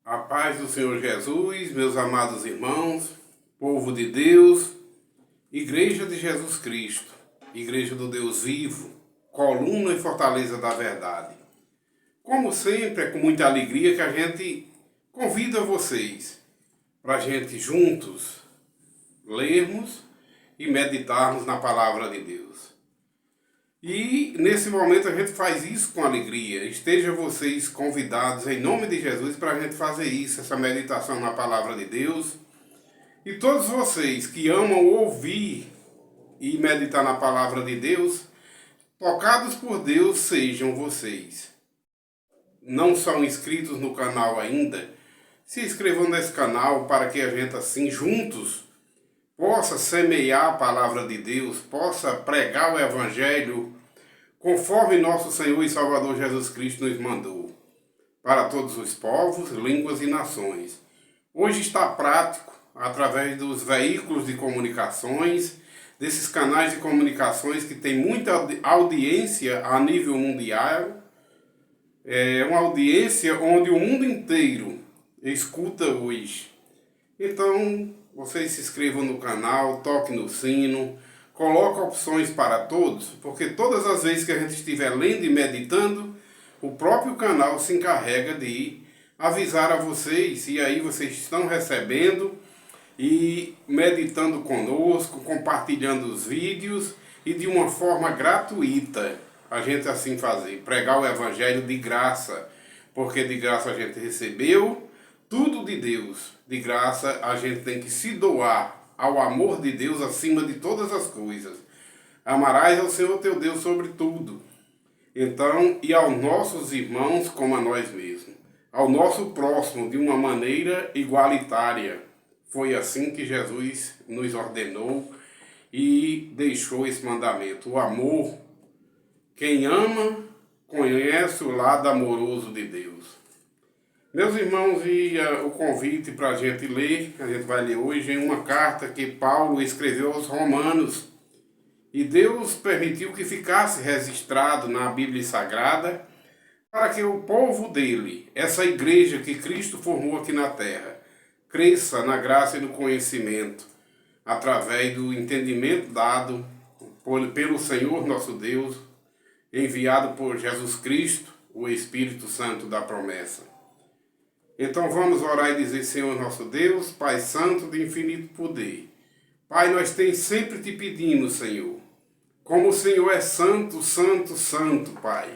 A paz do Senhor Jesus, meus amados irmãos, povo de Deus, Igreja de Jesus Cristo, Igreja do Deus vivo, coluna e fortaleza da verdade. Como sempre, é com muita alegria que a gente convida vocês para a gente juntos lermos e meditarmos na palavra de Deus. E nesse momento a gente faz isso com alegria. Estejam vocês convidados em nome de Jesus para a gente fazer isso, essa meditação na palavra de Deus. E todos vocês que amam ouvir e meditar na palavra de Deus, tocados por Deus sejam vocês. Não são inscritos no canal ainda? Se inscrevam nesse canal para que a gente assim juntos possa semear a palavra de Deus, possa pregar o Evangelho conforme nosso Senhor e Salvador Jesus Cristo nos mandou, para todos os povos, línguas e nações. Hoje está prático, através dos veículos de comunicações, desses canais de comunicações que tem muita audiência a nível mundial, é uma audiência onde o mundo inteiro escuta hoje. Então, vocês se inscrevam no canal, toquem no sino, coloquem opções para todos, porque todas as vezes que a gente estiver lendo e meditando, o próprio canal se encarrega de avisar a vocês, e aí vocês estão recebendo e meditando conosco, compartilhando os vídeos e de uma forma gratuita a gente assim fazer, pregar o Evangelho de graça, porque de graça a gente recebeu tudo de Deus, de graça a gente tem que se doar ao amor de Deus acima de todas as coisas. Amarás ao Senhor teu Deus sobre tudo. Então, e aos nossos irmãos como a nós mesmos, ao nosso próximo de uma maneira igualitária. Foi assim que Jesus nos ordenou e deixou esse mandamento. O amor, quem ama, conhece o lado amoroso de Deus. Meus irmãos, e o convite para a gente ler, a gente vai ler hoje em uma carta que Paulo escreveu aos Romanos. E Deus permitiu que ficasse registrado na Bíblia Sagrada para que o povo dele, essa igreja que Cristo formou aqui na terra, cresça na graça e no conhecimento, através do entendimento dado pelo Senhor nosso Deus, enviado por Jesus Cristo, o Espírito Santo da promessa. Então vamos orar e dizer: Senhor nosso Deus, Pai Santo de infinito poder, Pai, nós temos sempre te pedindo, Senhor, como o Senhor é santo, santo, santo, Pai,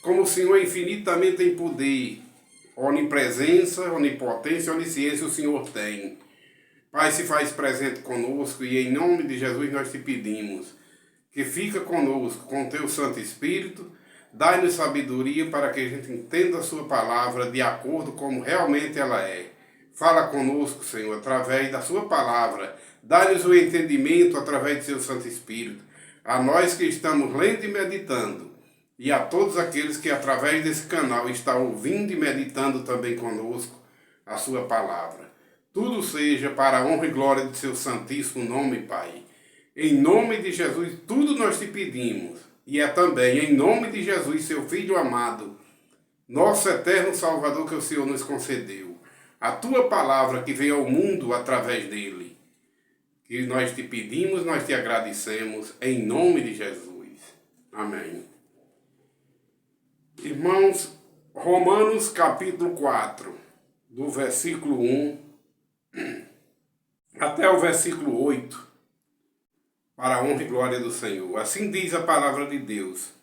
como o Senhor é infinitamente em poder, onipresença, onipotência, onisciência o Senhor tem. Pai, se faz presente conosco e em nome de Jesus nós te pedimos que fica conosco com o teu Santo Espírito. Dai-nos sabedoria para que a gente entenda a sua palavra de acordo como realmente ela é. Fala conosco, Senhor, através da sua palavra. Dai-nos o entendimento através do seu Santo Espírito. A nós que estamos lendo e meditando, e a todos aqueles que através desse canal estão ouvindo e meditando também conosco a sua palavra. Tudo seja para a honra e glória do seu santíssimo nome, Pai. Em nome de Jesus, tudo nós te pedimos. E é também em nome de Jesus, seu Filho amado, nosso eterno Salvador, que o Senhor nos concedeu. A tua palavra que veio ao mundo através dele. Que nós te pedimos, nós te agradecemos, em nome de Jesus. Amém. Irmãos, Romanos capítulo 4, do versículo 1 até o versículo 8. Para a honra e glória do Senhor. Assim diz a palavra de Deus.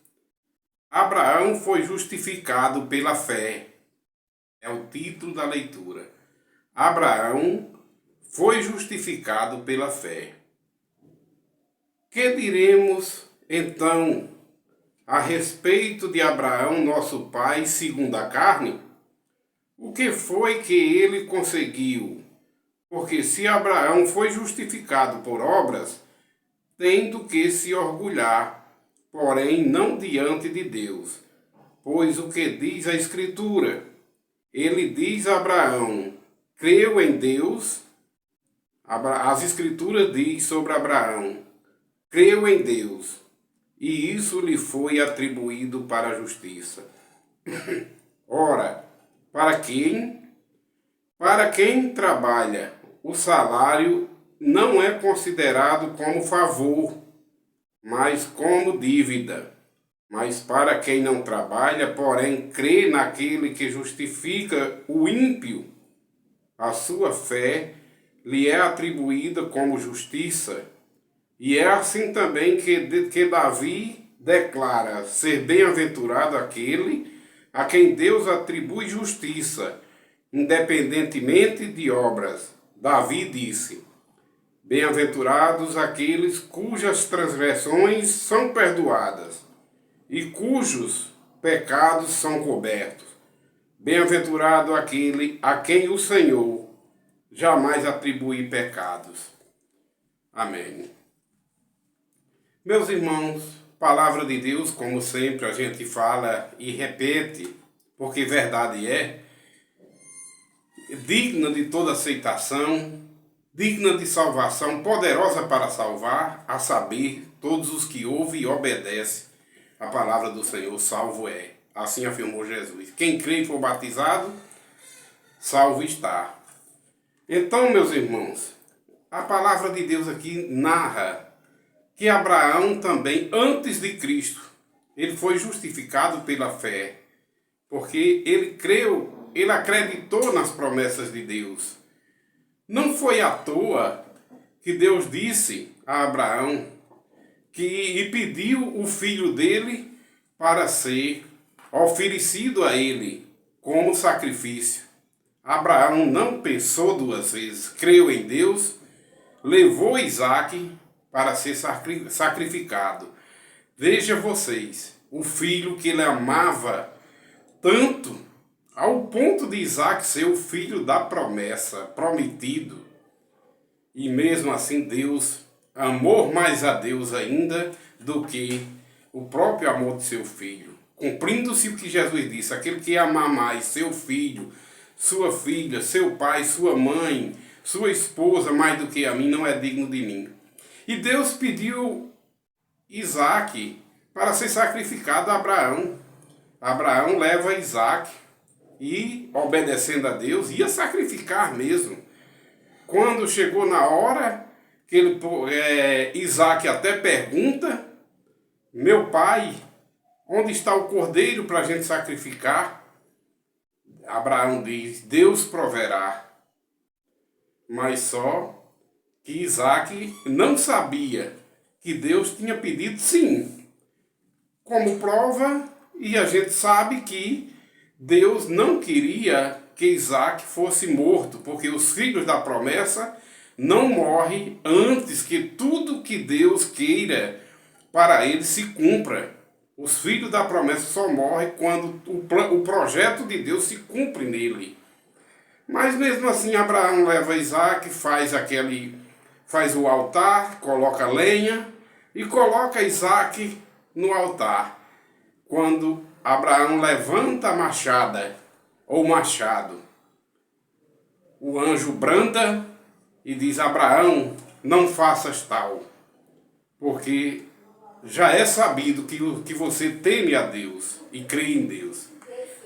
Abraão foi justificado pela fé. É o título da leitura. Abraão foi justificado pela fé. Que diremos, então, a respeito de Abraão, nosso pai, segundo a carne? O que foi que ele conseguiu? Porque se Abraão foi justificado por obras, tem do que se orgulhar, porém não diante de Deus. Pois o que diz a Escritura? Ele diz a Abraão, creu em Deus. As Escrituras diz sobre Abraão, creu em Deus, e isso lhe foi atribuído para a justiça. Ora, para quem Para quem trabalha, o salário não é considerado como favor, mas como dívida. Mas para quem não trabalha, porém crê naquele que justifica o ímpio, a sua fé lhe é atribuída como justiça. E é assim também que Davi declara ser bem-aventurado aquele a quem Deus atribui justiça, independentemente de obras. Davi disse: bem-aventurados aqueles cujas transgressões são perdoadas e cujos pecados são cobertos. Bem-aventurado aquele a quem o Senhor jamais atribui pecados. Amém. Meus irmãos, palavra de Deus, como sempre a gente fala e repete, porque verdade é, digna de toda aceitação, digna de salvação, poderosa para salvar, a saber, todos os que ouvem e obedecem a palavra do Senhor, salvo é. Assim afirmou Jesus. Quem crê e for batizado, salvo está. Então, meus irmãos, a palavra de Deus aqui narra que Abraão também, antes de Cristo, ele foi justificado pela fé, porque ele creu, ele acreditou nas promessas de Deus. Não foi à toa que Deus disse a Abraão e pediu o filho dele para ser oferecido a ele como sacrifício. Abraão não pensou duas vezes, creu em Deus, levou Isaque para ser sacrificado. Veja vocês, o filho que ele amava tanto, ao ponto de Isaque ser o filho da promessa, prometido. E mesmo assim Deus amou mais a Deus ainda do que o próprio amor de seu filho. Cumprindo-se o que Jesus disse, aquele que amar mais seu filho, sua filha, seu pai, sua mãe, sua esposa mais do que a mim, não é digno de mim. E Deus pediu Isaque para ser sacrificado a Abraão. Abraão leva Isaque e, obedecendo a Deus, ia sacrificar mesmo. Quando chegou na hora, que Isaque até pergunta: meu pai, onde está o cordeiro para a gente sacrificar? Abraão diz: Deus proverá. Mas só que Isaque não sabia que Deus tinha pedido sim. Como prova, e a gente sabe que Deus não queria que Isaque fosse morto, porque os filhos da promessa não morrem antes que tudo que Deus queira para eles se cumpra. Os filhos da promessa só morrem quando o projeto de Deus se cumpre nele. Mas mesmo assim Abraão leva Isaque, faz o altar, coloca lenha e coloca Isaque no altar. Quando Abraão levanta a machada, ou machado, o anjo branda e diz: Abraão, não faças tal, porque já é sabido que você teme a Deus e crê em Deus.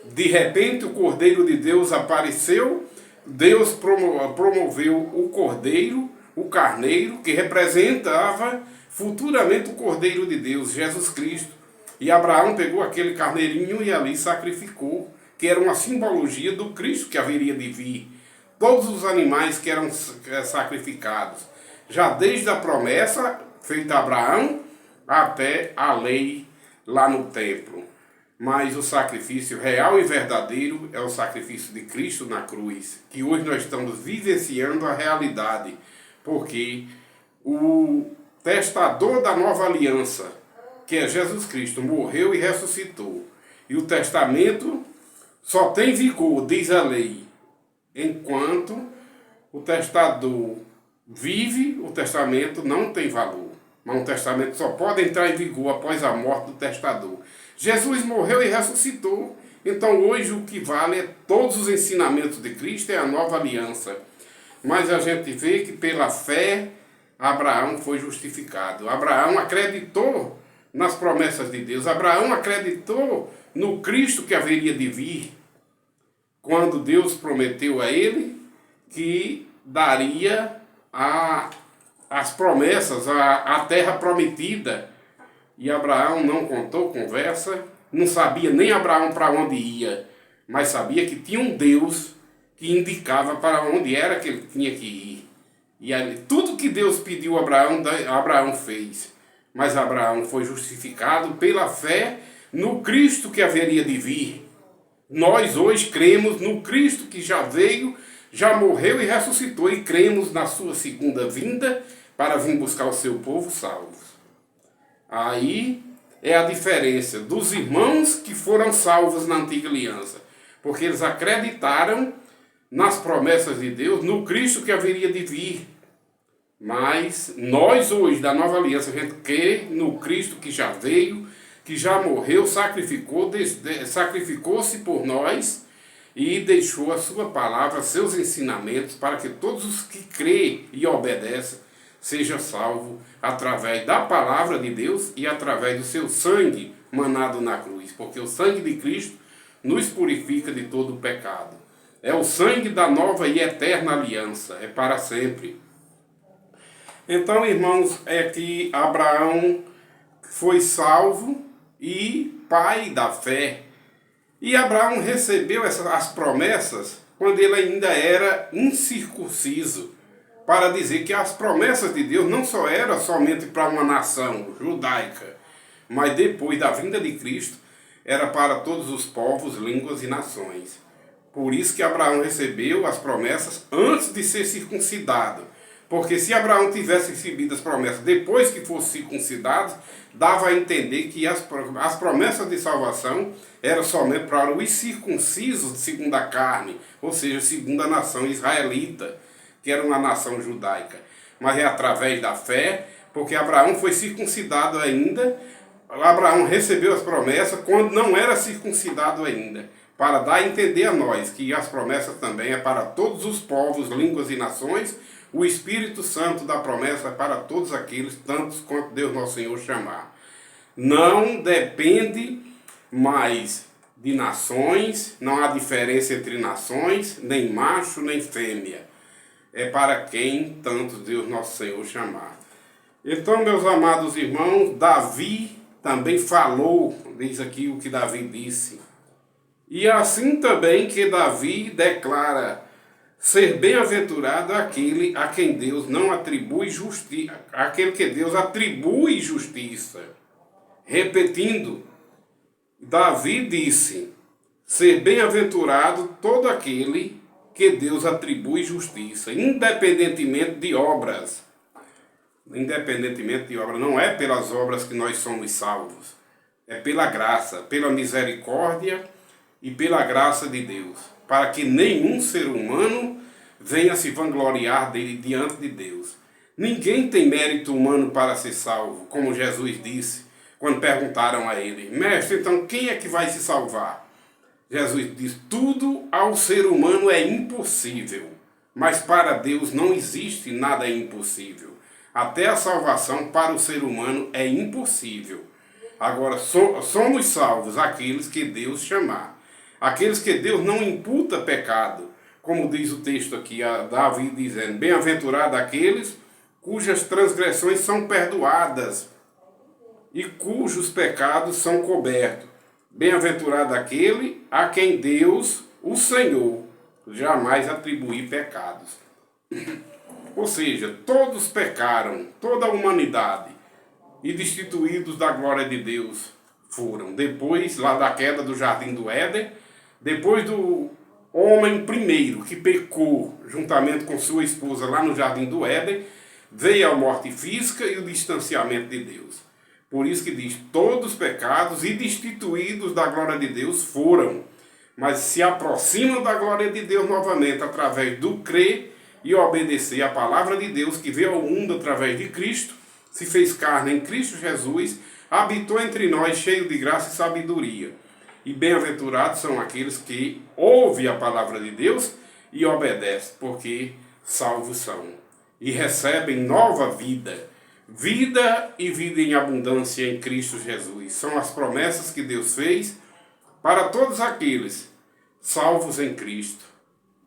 De repente o Cordeiro de Deus apareceu, Deus promoveu o Cordeiro, o Carneiro, que representava futuramente o Cordeiro de Deus, Jesus Cristo. E Abraão pegou aquele carneirinho e ali sacrificou, que era uma simbologia do Cristo que haveria de vir. Todos os animais que eram sacrificados, já desde a promessa feita a Abraão até a lei lá no templo. Mas o sacrifício real e verdadeiro é o sacrifício de Cristo na cruz, que hoje nós estamos vivenciando a realidade, porque o testador da nova aliança, que é Jesus Cristo, morreu e ressuscitou. E o testamento só tem vigor, diz a lei, enquanto o testador vive, o testamento não tem valor. Mas um testamento só pode entrar em vigor após a morte do testador. Jesus morreu e ressuscitou. Então hoje o que vale é todos os ensinamentos de Cristo, é a nova aliança. Mas a gente vê que pela fé Abraão foi justificado. Abraão acreditou nas promessas de Deus. Abraão acreditou no Cristo que haveria de vir. Quando Deus prometeu a ele que daria as promessas, a terra prometida. E Abraão não contou conversa, não sabia nem Abraão para onde ia, mas sabia que tinha um Deus que indicava para onde era que ele tinha que ir. E ali, tudo que Deus pediu a Abraão, Abraão fez. Mas Abraão foi justificado pela fé no Cristo que haveria de vir. Nós hoje cremos no Cristo que já veio, já morreu e ressuscitou, e cremos na sua segunda vinda para vir buscar o seu povo salvo. Aí é a diferença dos irmãos que foram salvos na antiga aliança, porque eles acreditaram nas promessas de Deus, no Cristo que haveria de vir. Mas nós hoje, da nova aliança, a gente crê no Cristo que já veio, que já morreu, sacrificou-se por nós e deixou a sua palavra, seus ensinamentos, para que todos os que creem e obedecem seja salvo através da palavra de Deus e através do seu sangue manado na cruz, porque o sangue de Cristo nos purifica de todo o pecado. É o sangue da nova e eterna aliança, é para sempre. Então, irmãos, é que Abraão foi salvo e pai da fé. E Abraão recebeu as promessas quando ele ainda era incircunciso, para dizer que as promessas de Deus não só eram somente para uma nação judaica, mas depois da vinda de Cristo, era para todos os povos, línguas e nações. Por isso que Abraão recebeu as promessas antes de ser circuncidado. Porque se Abraão tivesse recebido as promessas depois que fosse circuncidado, dava a entender que as promessas de salvação eram somente para os circuncisos segundo a carne, ou seja, segundo a nação israelita, que era uma nação judaica. Mas é através da fé, porque Abraão foi circuncidado ainda, Abraão recebeu as promessas quando não era circuncidado ainda, para dar a entender a nós que as promessas também é para todos os povos, línguas e nações. O Espírito Santo da promessa é para todos aqueles, tantos quanto Deus nosso Senhor chamar. Não depende mais de nações, não há diferença entre nações, nem macho, nem fêmea. É para quem tanto Deus nosso Senhor chamar. Então, meus amados irmãos, Davi também falou, diz aqui o que Davi disse. E assim também que Davi declara ser bem-aventurado aquele a quem Deus não atribui justiça, aquele que Deus atribui justiça. Repetindo, Davi disse, ser bem-aventurado todo aquele que Deus atribui justiça, independentemente de obras. Independentemente de obras, não é pelas obras que nós somos salvos, é pela graça, pela misericórdia e pela graça de Deus, para que nenhum ser humano venha se vangloriar dele diante de Deus. Ninguém tem mérito humano para ser salvo, como Jesus disse, quando perguntaram a ele, mestre, então quem é que vai se salvar? Jesus diz, tudo ao ser humano é impossível, mas para Deus não existe nada impossível. Até a salvação para o ser humano é impossível. Agora, somos salvos aqueles que Deus chamar. Aqueles que Deus não imputa pecado. Como diz o texto aqui, Davi dizendo, bem-aventurado aqueles cujas transgressões são perdoadas e cujos pecados são cobertos. Bem-aventurado aquele a quem Deus, o Senhor, jamais atribuir pecados. Ou seja, todos pecaram, toda a humanidade, e destituídos da glória de Deus foram. Depois, lá da queda do Jardim do Éden, depois do homem primeiro que pecou juntamente com sua esposa lá no Jardim do Éden, veio a morte física e o distanciamento de Deus. Por isso que diz, todos pecados e destituídos da glória de Deus foram, mas se aproximam da glória de Deus novamente através do crer e obedecer à palavra de Deus que veio ao mundo através de Cristo, se fez carne em Cristo Jesus, habitou entre nós cheio de graça e sabedoria. E bem-aventurados são aqueles que ouvem a palavra de Deus e obedecem, porque salvos são. E recebem nova vida. Vida e vida em abundância em Cristo Jesus. São as promessas que Deus fez para todos aqueles salvos em Cristo,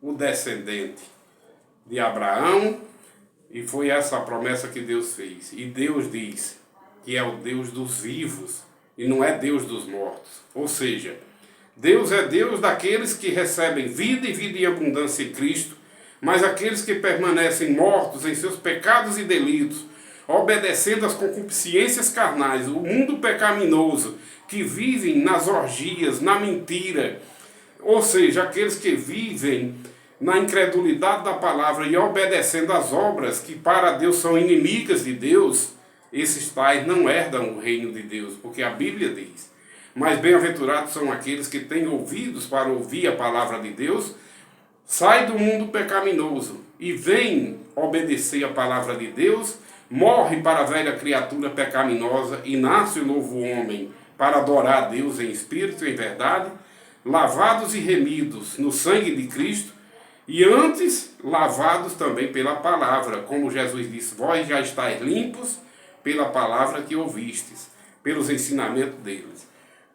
o descendente. de Abraão, e foi essa a promessa que Deus fez. E Deus diz que é o Deus dos vivos e não é Deus dos mortos. Ou seja, Deus é Deus daqueles que recebem vida e vida em abundância em Cristo, mas aqueles que permanecem mortos em seus pecados e delitos, obedecendo às concupiscências carnais, o mundo pecaminoso, que vivem nas orgias, na mentira, ou seja, aqueles que vivem na incredulidade da palavra e obedecendo às obras que para Deus são inimigas de Deus, esses tais não herdam o reino de Deus, porque a Bíblia diz: mas bem-aventurados são aqueles que têm ouvidos para ouvir a palavra de Deus, sai do mundo pecaminoso e vem obedecer a palavra de Deus, morre para a velha criatura pecaminosa e nasce o novo homem para adorar a Deus em espírito e em verdade, lavados e remidos no sangue de Cristo, e antes lavados também pela palavra, como Jesus disse: vós já estáis limpos pela palavra que ouvistes, pelos ensinamentos deles.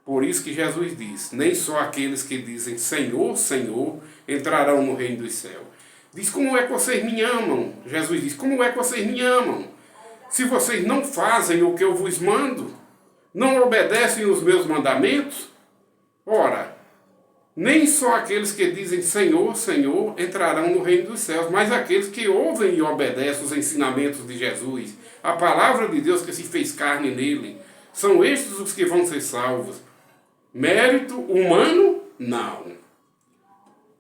Por isso que Jesus diz: nem só aqueles que dizem Senhor, Senhor, entrarão no reino dos céus. Diz: como é que vocês me amam? Jesus diz: como é que vocês me amam? Se vocês não fazem o que eu vos mando, não obedecem os meus mandamentos, ora, nem só aqueles que dizem Senhor, Senhor, entrarão no reino dos céus, mas aqueles que ouvem e obedecem os ensinamentos de Jesus, a palavra de Deus que se fez carne nele, são estes os que vão ser salvos. Mérito humano? Não.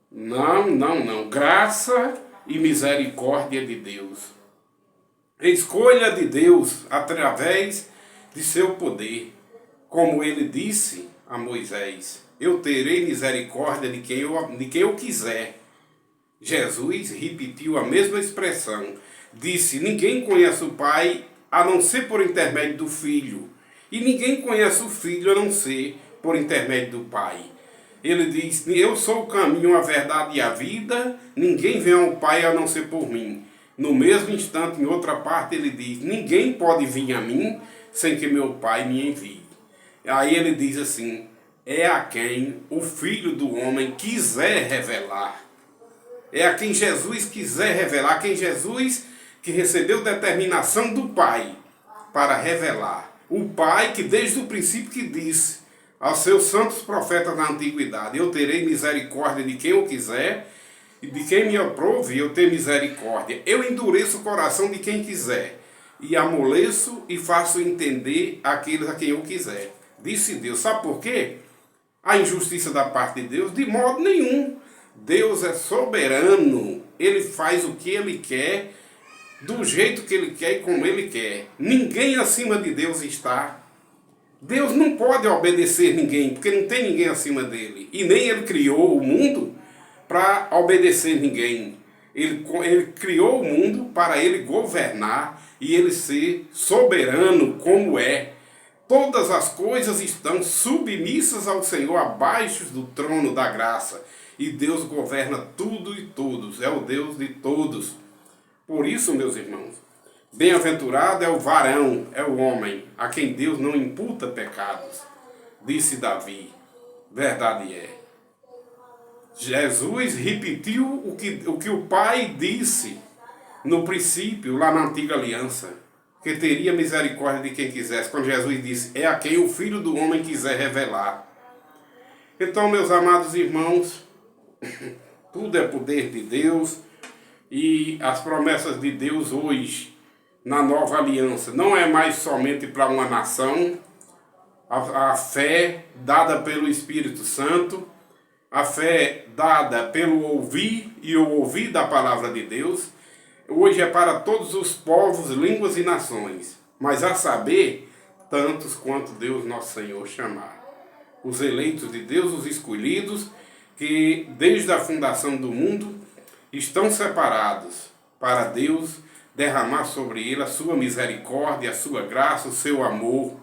Não. Graça e misericórdia de Deus. Escolha de Deus através de seu poder. Como ele disse a Moisés: eu terei misericórdia de quem eu quiser. Jesus repetiu a mesma expressão. Disse: ninguém conhece o Pai a não ser por intermédio do Filho. E ninguém conhece o Filho a não ser por intermédio do Pai. Ele diz: eu sou o caminho, a verdade e a vida, ninguém vem ao Pai a não ser por mim. No mesmo instante, em outra parte, ele diz: ninguém pode vir a mim sem que meu Pai me envie. Aí ele diz assim: é a quem o Filho do Homem quiser revelar. É a quem Jesus quiser revelar, quem Jesus que recebeu determinação do Pai para revelar. O Pai que desde o princípio que disse aos seus santos profetas na antiguidade: eu terei misericórdia de quem eu quiser, e de quem me aprove eu ter misericórdia. Eu endureço o coração de quem quiser, e amoleço e faço entender aqueles a quem eu quiser. Disse Deus. Sabe por quê? A injustiça da parte de Deus? De modo nenhum. Deus é soberano. Ele faz o que Ele quer, do jeito que Ele quer e como Ele quer. Ninguém acima de Deus está. Deus não pode obedecer ninguém, porque não tem ninguém acima dele. E nem Ele criou o mundo para obedecer ninguém. Ele criou o mundo para Ele governar e Ele ser soberano como é. Todas as coisas estão submissas ao Senhor, abaixo do trono da graça. E Deus governa tudo e todos. É o Deus de todos. Por isso, meus irmãos, bem-aventurado é o varão, é o homem, a quem Deus não imputa pecados. Disse Davi. Verdade é. Jesus repetiu o que o Pai disse no princípio, lá na antiga aliança, que teria misericórdia de quem quisesse, quando Jesus disse: é a quem o Filho do Homem quiser revelar. Então, meus amados irmãos, tudo é poder de Deus, e as promessas de Deus hoje, na nova aliança, não é mais somente para uma nação. A fé dada pelo Espírito Santo, a fé dada pelo ouvir e o ouvir da palavra de Deus, hoje é para todos os povos, línguas e nações, mas a saber, tantos quanto Deus nosso Senhor chamar. Os eleitos de Deus, os escolhidos, que desde a fundação do mundo estão separados para Deus derramar sobre ele a sua misericórdia, a sua graça, o seu amor,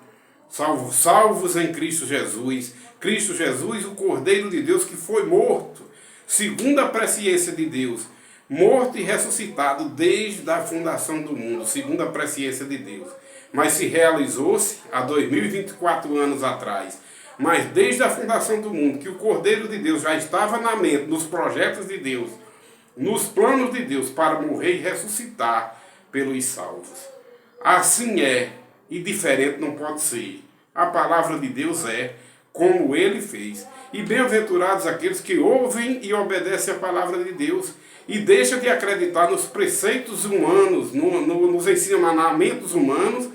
salvos em Cristo Jesus. Cristo Jesus, o Cordeiro de Deus que foi morto, segundo a presciência de Deus, morto e ressuscitado desde a fundação do mundo, segundo a presciência de Deus. Mas se realizou-se há 2024 anos atrás. Mas desde a fundação do mundo, que o Cordeiro de Deus já estava na mente, nos projetos de Deus, nos planos de Deus para morrer e ressuscitar pelos salvos. Assim é, e diferente não pode ser. A palavra de Deus é como ele fez. E bem-aventurados aqueles que ouvem e obedecem a palavra de Deus e deixam de acreditar nos preceitos humanos, nos ensinamentos humanos,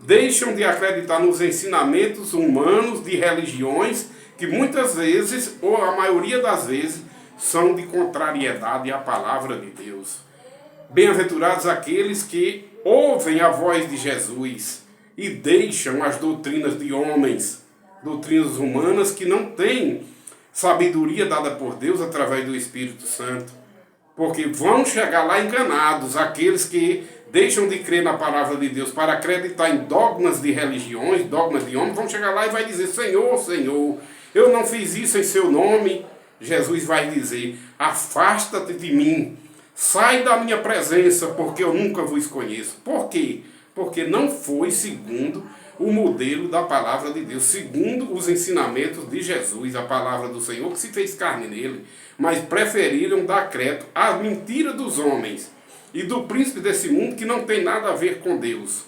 deixam de acreditar nos ensinamentos humanos de religiões que muitas vezes, ou a maioria das vezes, são de contrariedade à palavra de Deus. Bem-aventurados aqueles que ouvem a voz de Jesus e deixam as doutrinas de homens, doutrinas humanas que não têm sabedoria dada por Deus através do Espírito Santo. Porque vão chegar lá enganados aqueles que deixam de crer na palavra de Deus para acreditar em dogmas de religiões, dogmas de homens, vão chegar lá e vai dizer: Senhor, Senhor, eu não fiz isso em seu nome. Jesus vai dizer: afasta-te de mim, sai da minha presença, porque eu nunca vos conheço. Por quê? Porque não foi segundo o modelo da palavra de Deus, segundo os ensinamentos de Jesus, a palavra do Senhor que se fez carne nele, mas preferiram dar crédito à mentira dos homens e do príncipe desse mundo que não tem nada a ver com Deus.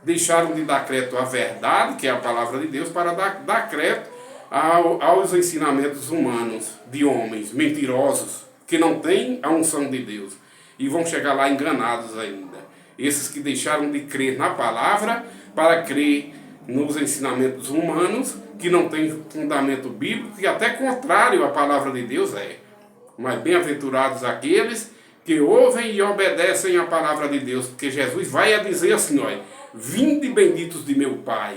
Deixaram de dar crédito à verdade, que é a palavra de Deus, para dar crédito aos ensinamentos humanos, de homens mentirosos, que não têm a unção de Deus, e vão chegar lá enganados ainda. Esses que deixaram de crer na palavra para crer nos ensinamentos humanos, que não tem fundamento bíblico, e até contrário à palavra de Deus é. Mas bem-aventurados aqueles que ouvem e obedecem a palavra de Deus, porque Jesus vai dizer assim: olha, vinde benditos de meu Pai,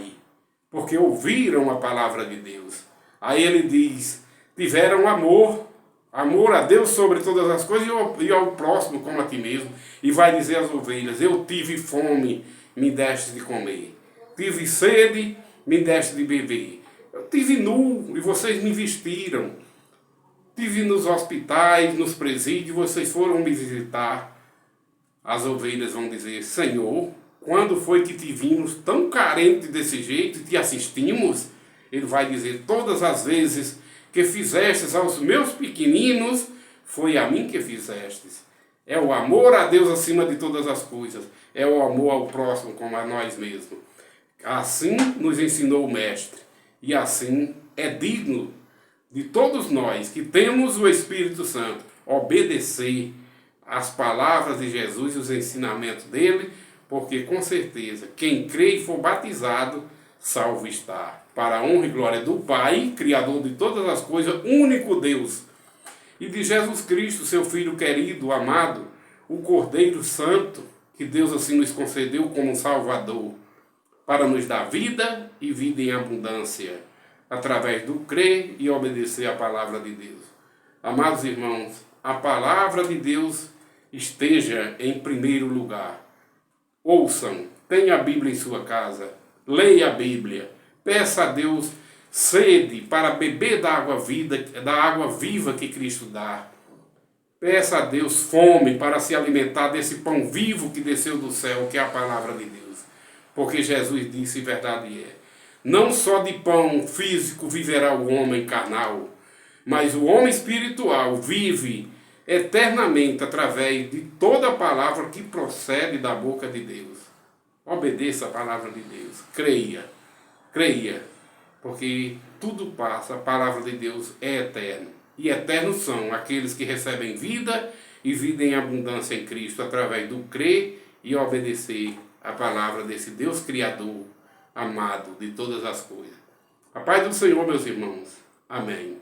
porque ouviram a palavra de Deus. Aí ele diz: tiveram amor a Deus sobre todas as coisas e ao próximo como a ti mesmo. E vai dizer às ovelhas: eu tive fome, me deste de comer. Tive sede, me deste de beber. Eu tive nu e vocês me vestiram. Tive nos hospitais, nos presídios, vocês foram me visitar. As ovelhas vão dizer: Senhor, quando foi que te vimos tão carente desse jeito e te assistimos? Ele vai dizer: todas as vezes que fizestes aos meus pequeninos, foi a mim que fizestes. É o amor a Deus acima de todas as coisas. É o amor ao próximo como a nós mesmos. Assim nos ensinou o Mestre. E assim é digno de todos nós que temos o Espírito Santo obedecer às palavras de Jesus e os ensinamentos dele, porque com certeza quem crê e for batizado, salvo está. Para a honra e glória do Pai, Criador de todas as coisas, único Deus, e de Jesus Cristo, seu Filho querido, amado, o Cordeiro Santo, que Deus assim nos concedeu como Salvador, para nos dar vida e vida em abundância, através do crer e obedecer à palavra de Deus. Amados irmãos, a palavra de Deus esteja em primeiro lugar. Ouçam, tenha a Bíblia em sua casa, leia a Bíblia, peça a Deus sede para beber da água viva que Cristo dá. Peça a Deus fome para se alimentar desse pão vivo que desceu do céu, que é a palavra de Deus. Porque Jesus disse, e verdade é, não só de pão físico viverá o homem carnal, mas o homem espiritual vive eternamente através de toda a palavra que procede da boca de Deus. Obedeça a palavra de Deus, creia, porque tudo passa, a palavra de Deus é eterna. E eternos são aqueles que recebem vida e vida em abundância em Cristo, através do crer e obedecer a palavra desse Deus Criador, amado de todas as coisas. A paz do Senhor, meus irmãos. Amém.